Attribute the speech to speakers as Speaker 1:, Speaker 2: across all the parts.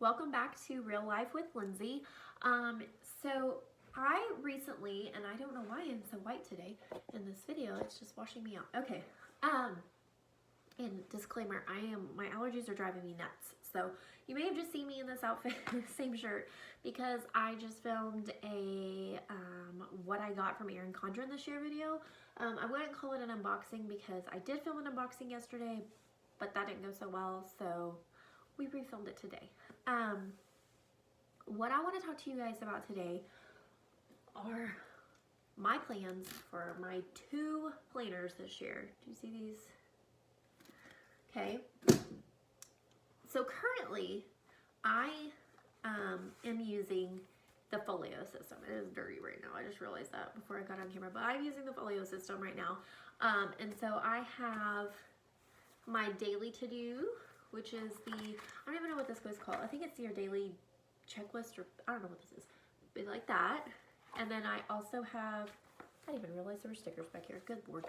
Speaker 1: welcome back to Real Life with Lindsay. So I recently, and I don't know why I'm so white today in this video, it's just washing me out. Okay. And disclaimer, my allergies are driving me nuts. So you may have just seen me in this outfit, same shirt, because I just filmed a what I got from Erin Condren this year video. I wouldn't call it an unboxing because I did film an unboxing yesterday, but that didn't go so well, so we refilmed it today. What I want to talk to you guys about today are my plans for my 2 planners this year. Do you see these? Okay. So currently, I am using the folio system. It is dirty right now. I just realized that before I got on camera, but I'm using the folio system right now. And so I have my daily to-do, which is I don't even know what this goes called. I think it's your daily checklist, or I don't know what this is. But like that. And then I also have, I didn't even realize there were stickers back here. Good Lord.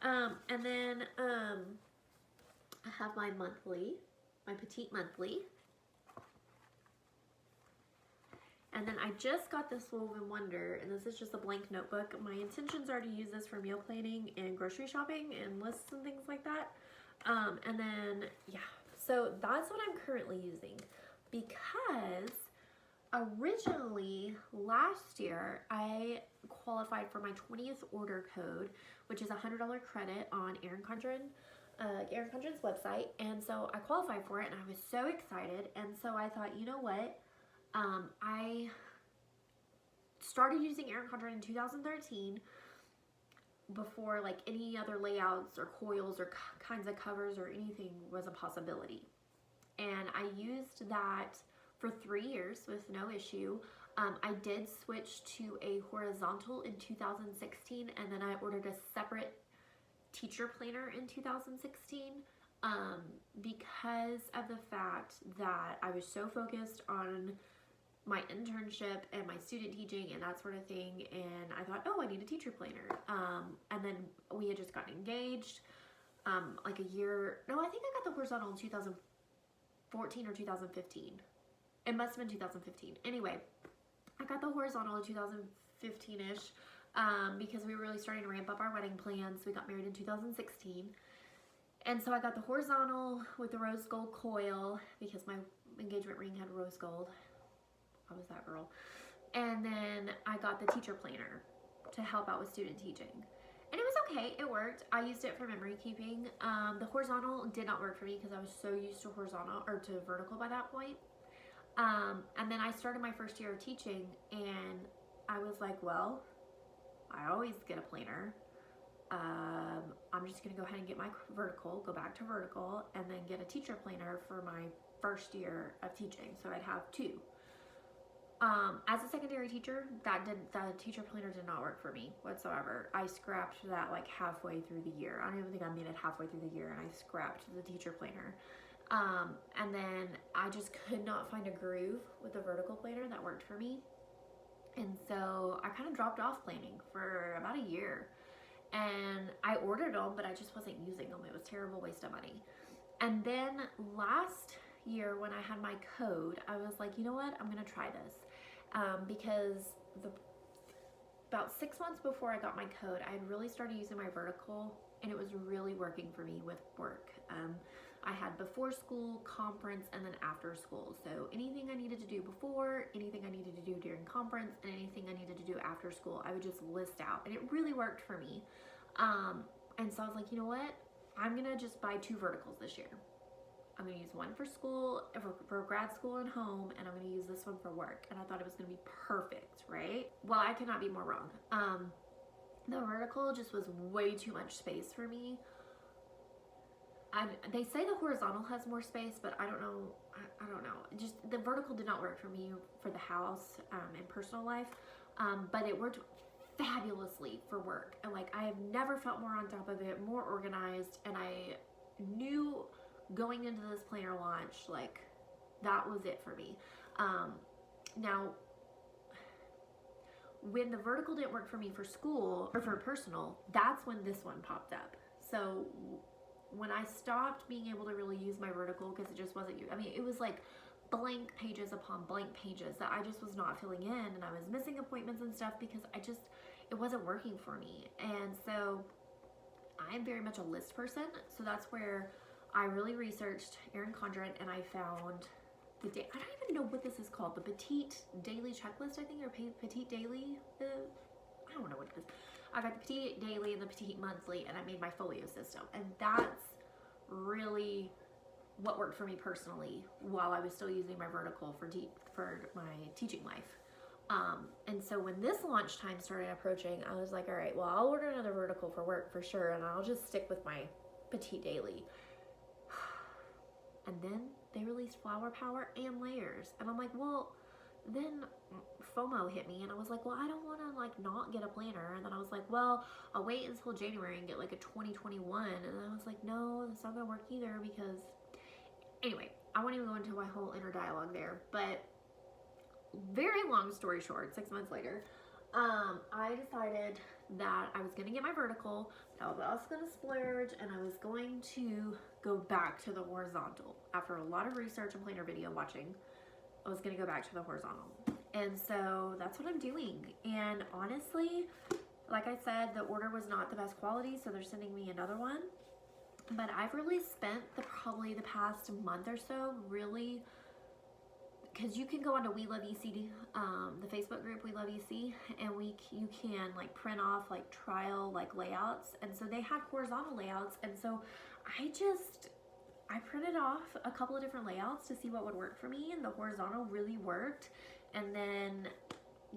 Speaker 1: And then I have my monthly, my petite monthly. And then I just got this Woven Wonder, and this is just a blank notebook. My intentions are to use this for meal planning and grocery shopping and lists and things like that. And then, yeah. So that's what I'm currently using, because originally last year I qualified for my 20th order code, which is a $100 credit on Erin Condren's website. And so I qualified for it and I was so excited. And so I thought, you know what? I started using Erin Condren in 2013 before like any other layouts or coils or kinds of covers or anything was a possibility. And I used that for 3 years with no issue. I did switch to a horizontal in 2016, and then I ordered a separate teacher planner in 2016 because of the fact that I was so focused on my internship and my student teaching and that sort of thing, and I thought, oh, I need a teacher planner. And then we had just gotten engaged like a year, no, I think I got the horizontal in 2014 or 2015. It must have been 2015. Anyway, I got the horizontal in 2015-ish because we were really starting to ramp up our wedding plans. We got married in 2016. And so I got the horizontal with the rose gold coil because my engagement ring had rose gold. I was that girl. And then I got the teacher planner to help out with student teaching. And it was okay, it worked. I used it for memory keeping. The horizontal did not work for me because I was so used to horizontal or to vertical by that point. And then I started my first year of teaching and I was like, well, I always get a planner. I'm just gonna go ahead and get my vertical, go back to vertical, and then get a teacher planner for my first year of teaching. So I'd have 2. As a secondary teacher, the teacher planner did not work for me whatsoever. I scrapped that like halfway through the year. I don't even think I made it halfway through the year, and I scrapped the teacher planner. And then I just could not find a groove with the vertical planner that worked for me. And so I kind of dropped off planning for about a year. And I ordered them, but I just wasn't using them. It was a terrible waste of money. And then last year when I had my code, I was like, you know what? I'm going to try this. Because about 6 months before I got my code, I had really started using my vertical, and it was really working for me with work. I had before school, conference, and then after school. So anything I needed to do before, anything I needed to do during conference, and anything I needed to do after school, I would just list out, and it really worked for me. And so I was like, you know what? I'm gonna just buy 2 verticals this year. I'm gonna use one for school, for grad school and home, and I'm gonna use this one for work. And I thought it was gonna be perfect, right? Well, I could not be more wrong. The vertical just was way too much space for me. They say the horizontal has more space, but I don't know. I don't know. Just the vertical did not work for me for the house and personal life, but it worked fabulously for work. And like I have never felt more on top of it, more organized, and I knew going into this planner launch, like that was it for me. Now, when the vertical didn't work for me for school or for personal, that's when this one popped up. So when I stopped being able to really use my vertical because it just wasn't, I mean, it was like blank pages upon blank pages that I just was not filling in, and I was missing appointments and stuff because it wasn't working for me. And so I'm very much a list person, so that's where I really researched Erin Condren, and I found I don't even know what this is called, the Petite Daily Checklist, I think, or Petite Daily, I don't know what it is. I got the Petite Daily and the Petite Monthly, and I made my folio system, and that's really what worked for me personally while I was still using my vertical for my teaching life. And so when this launch time started approaching, I was like, all right, well, I'll order another vertical for work for sure, and I'll just stick with my Petite Daily. And then they released Flower Power and Layers, and I'm like, well, then FOMO hit me, and I was like, well, I don't want to like not get a planner. And then I was like, well, I'll wait until January and get like a 2021. And then I was like, no, that's not gonna work either, because anyway, I won't even go into my whole inner dialogue there. But very long story short, 6 months later, I decided that I was gonna get my vertical, that I was also gonna splurge, and I was going to go back to the horizontal. After a lot of research and planner video watching, I was gonna go back to the horizontal. And so that's what I'm doing. And honestly, like I said, the order was not the best quality, so they're sending me another one. But I've really spent probably the past month or so really, because you can go onto We Love EC, the Facebook group We Love EC, and you can like print off like trial like layouts, and so they had horizontal layouts, and so I printed off a couple of different layouts to see what would work for me, and the horizontal really worked. And then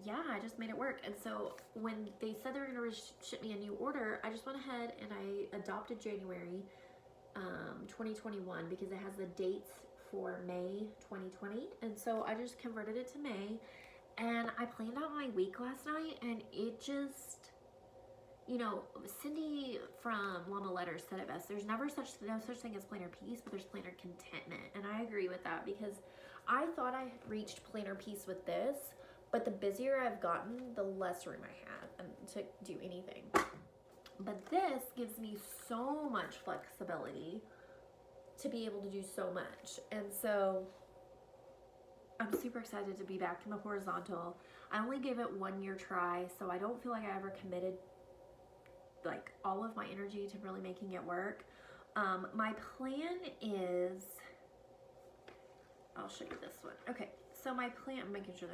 Speaker 1: yeah, I just made it work. And so when they said they were going to ship me a new order, I just went ahead and I adopted January 2021 because it has the dates for May 2020. And so I just converted it to May, and I planned out my week last night, and it just, you know, Cindy from Llama Letters said it best. There's no such thing as planner peace, but there's planner contentment. And I agree with that, because I thought I had reached planner peace with this, but the busier I've gotten, the less room I have to do anything. But this gives me so much flexibility to be able to do so much. And so I'm super excited to be back in the horizontal. I only gave it 1 year try, so I don't feel like I ever committed like all of my energy to really making it work. My plan is, I'll show you this one. Okay, so my plan, I'm making sure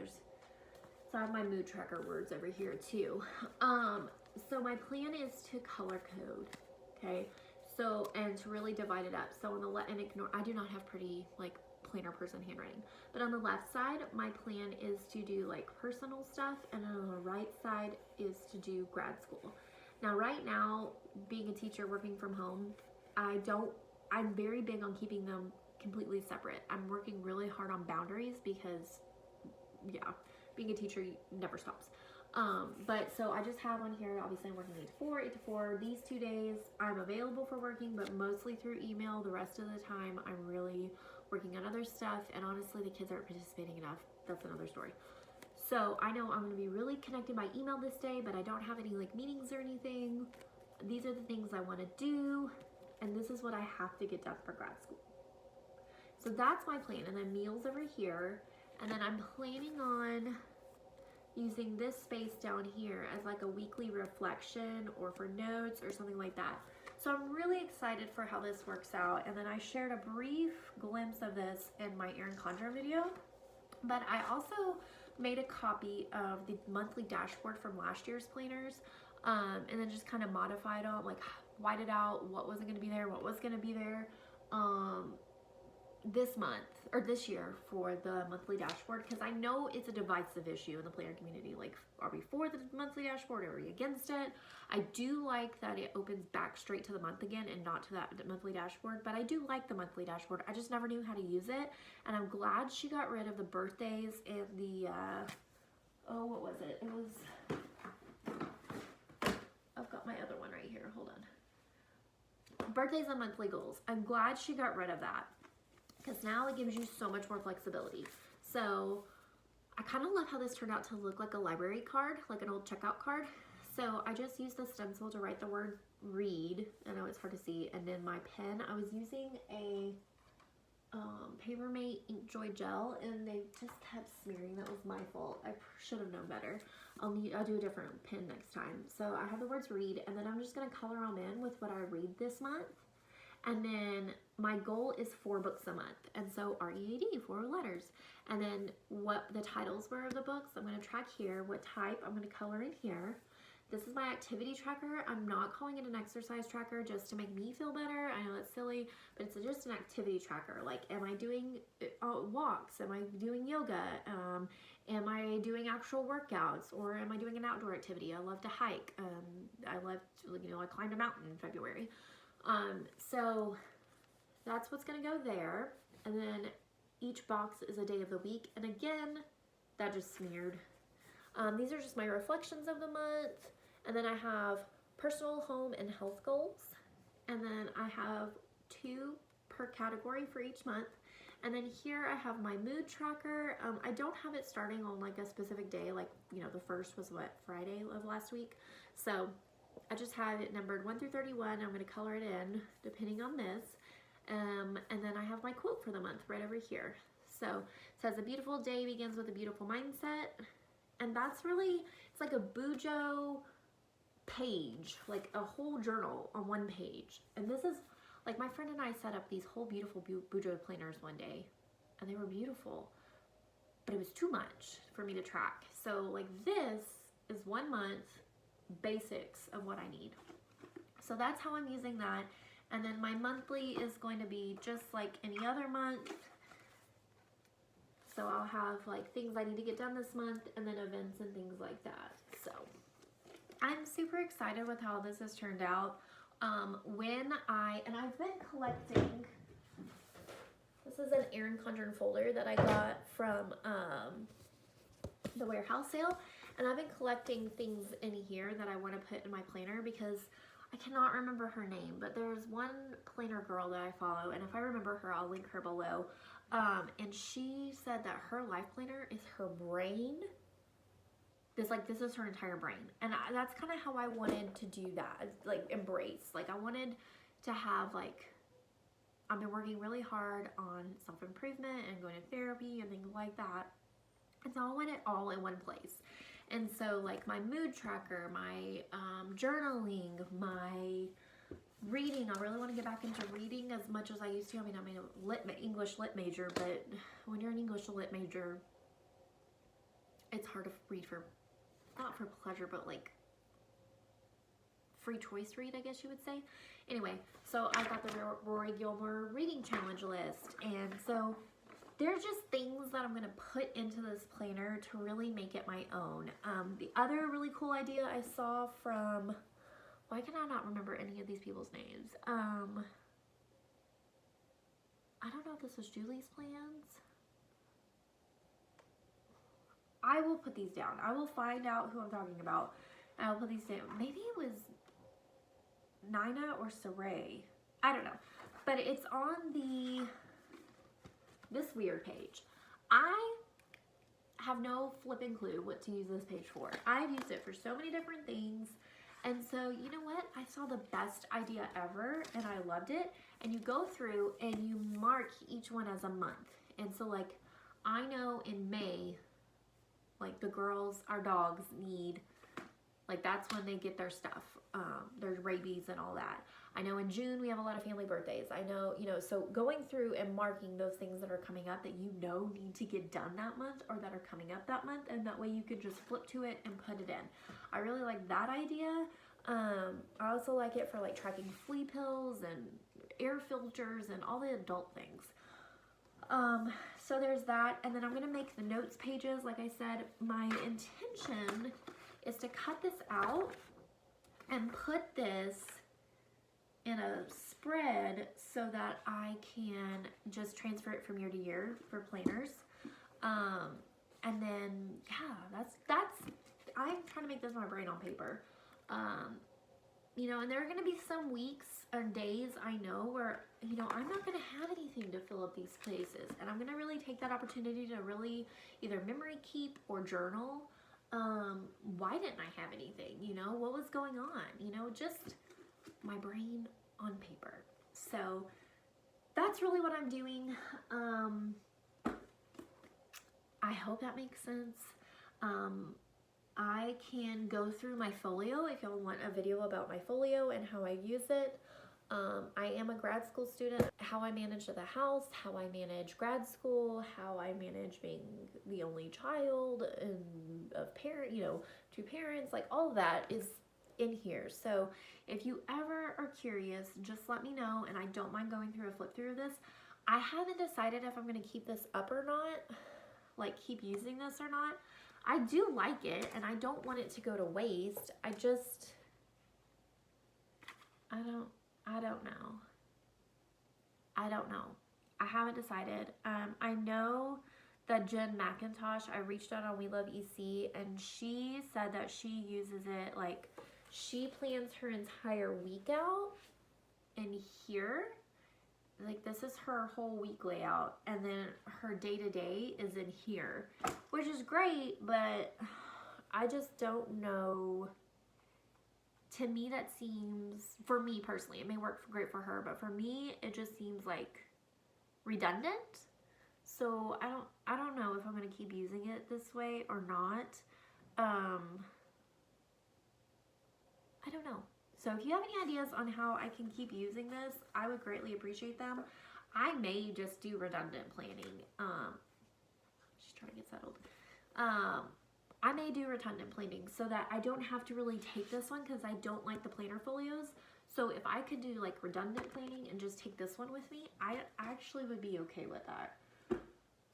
Speaker 1: so I have my mood tracker words over here too. So my plan is to color code, okay? So, and to really divide it up. So on the left, and ignore, I do not have pretty like planner person handwriting, but on the left side, my plan is to do like personal stuff, and on the right side is to do grad school. Now, right now, being a teacher working from home, I'm very big on keeping them completely separate. I'm working really hard on boundaries because, yeah, being a teacher never stops. But so I just have on here, obviously I'm working 8 to 4. These 2 days I'm available for working, but mostly through email. The rest of the time I'm really working on other stuff, and honestly the kids aren't participating enough. That's another story. So I know I'm going to be really connected by email this day, but I don't have any like meetings or anything. These are the things I want to do, and this is what I have to get done for grad school. So that's my plan. And then meals over here, and then I'm planning on using this space down here as like a weekly reflection or for notes or something like that. So I'm really excited for how this works out. And then I shared a brief glimpse of this in my Erin Condren video, but I also made a copy of the monthly dashboard from last year's planners, and then just kind of modified them, like whited out what wasn't going to be there, what was going to be there this month or this year for the monthly dashboard, because I know it's a divisive issue in the planner community. Like, are we for the monthly dashboard or are we against it? I do like that it opens back straight to the month again and not to that monthly dashboard, but I do like the monthly dashboard. I just never knew how to use it, and I'm glad she got rid of the birthdays and the oh, what was it? It was, I've got my other one right here, hold on. Birthdays and monthly goals. I'm glad she got rid of that, because now it gives you so much more flexibility. So I kind of love how this turned out to look like a library card, like an old checkout card. So I just used the stencil to write the word read. I know it's hard to see. And then my pen, I was using a Paper Mate Ink Joy Gel, and they just kept smearing. That was my fault. I should have known better. I'll do a different pen next time. So I have the words read, and then I'm just going to color them in with what I read this month. And then my goal is 4 books a month. And so READ, 4 letters. And then what the titles were of the books, I'm going to track here. What type, I'm going to color in here. This is my activity tracker. I'm not calling it an exercise tracker just to make me feel better. I know it's silly, but it's just an activity tracker. Like, am I doing walks? Am I doing yoga? Am I doing actual workouts? Or am I doing an outdoor activity? I love to hike. I climbed a mountain in February. So that's what's going to go there. And then each box is a day of the week. And again, that just smeared. These are just my reflections of the month. And then I have personal, home, and health goals. And then I have 2 per category for each month. And then here I have my mood tracker. I don't have it starting on like a specific day. Like, the first was Friday of last week. So I just have it numbered 1 through 31. I'm going to color it in depending on this. And then I have my quote for the month right over here. So it says, a beautiful day begins with a beautiful mindset. And that's really, it's like a Bujo page, like a whole journal on one page. And this is, like, my friend and I set up these whole beautiful Bujo planners one day. And they were beautiful. But it was too much for me to track. So, like, this is 1 month basics of what I need. So that's how I'm using that. And then my monthly is going to be just like any other month. So I'll have like things I need to get done this month and then events and things like that. So I'm super excited with how this has turned out. I've been collecting, this is an Erin Condren folder that I got from the warehouse sale. And I've been collecting things in here that I want to put in my planner because I cannot remember her name, but there's one planner girl that I follow, and if I remember her, I'll link her below. And she said that her life planner is her brain. This is her entire brain. And that's kind of how I wanted to do that, like embrace. Like I wanted to have I've been working really hard on self-improvement and going to therapy and things like that. And so I want it all in one place. And so like my mood tracker, my journaling, my reading, I really want to get back into reading as much as I used to. I mean, I'm an English lit major, but when you're an English lit major, it's hard to read not for pleasure, but like free choice read, I guess you would say. Anyway, so I got the Rory Gilmore reading challenge list. And so they're just things that I'm going to put into this planner to really make it my own. The other really cool idea I saw from, why can I not remember any of these people's names? I don't know if this was Julie's plans. I will put these down. I will find out who I'm talking about. And I'll put these down. Maybe it was Nina or Saray. I don't know. But it's on this weird page. I have no flipping clue what to use this page for. I've used it for so many different things. And so, you know what? I saw the best idea ever and I loved it. And you go through and you mark each one as a month. And so like, I know in May, like the girls, our dogs need, like that's when they get their stuff, their rabies and all that. I know in June we have a lot of family birthdays. I know, so going through and marking those things that are coming up that need to get done that month or that are coming up that month, and that way you could just flip to it and put it in. I really like that idea. I also like it for like tracking flea pills and air filters and all the adult things. So there's that, and then I'm going to make the notes pages. Like I said, my intention is to cut this out and put this in a spread so that I can just transfer it from year to year for planners. And then, yeah, that's, I'm trying to make this my brain on paper. And there are going to be some weeks or days I know where, I'm not going to have anything to fill up these places. And I'm going to really take that opportunity to really either memory keep or journal. Why didn't I have anything? What was going on? Just my brain on paper. So that's that's really what I'm doing. I hope that makes sense. I can go through my folio if y'all want a video about my folio and how I use it. I am a grad school student. How I manage the house, how I manage grad school, how I manage being the only child and of parent, you know, 2 parents, like all of that is in here. So if you ever are curious, just let me know, and I don't mind going through a flip through of this. I haven't decided if I'm going to keep this up or not, like keep using this or not. I do like it, and I don't want it to go to waste. I don't know. I haven't decided. I know that Jen McIntosh, I reached out on We Love EC, and she said that she uses it, like, she plans her entire week out in here. Like, this is her whole week layout, and then her day-to-day is in here, which is great, but I just don't know. To me, that seems, for me personally, it may work great for her, but for me, it just seems like redundant. So I don't know if I'm going to keep using it this way or not. I don't know. So if you have any ideas on how I can keep using this, I would greatly appreciate them. I may just do redundant planning. She's trying to get settled. I may do redundant planning so that I don't have to really take this one because I don't like the planner folios. So if I could do like redundant planning and just take this one with me, I actually would be okay with that.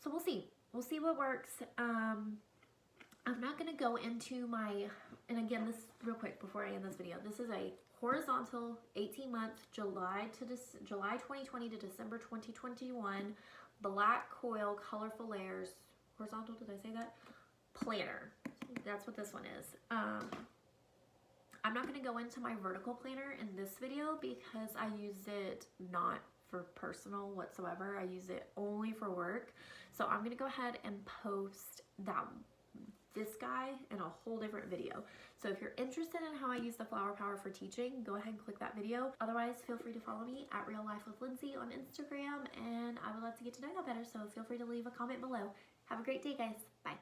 Speaker 1: So we'll see. We'll see what works. I'm not going to go into my, and again, this real quick before I end this video, this is a horizontal 18-month July 2020 to December 2021 black coil colorful layers, horizontal, did I say that? Planner. That's what this one is. I'm not going to go into my vertical planner in this video because I use it not for personal whatsoever. I use it only for work. So I'm going to go ahead and post this guy in a whole different video. So if you're interested in how I use the flower power for teaching, go ahead and click that video. Otherwise, feel free to follow me at Real Life with Lindsay on Instagram, and I would love to get to know you better. So feel free to leave a comment below. Have a great day, guys. Bye.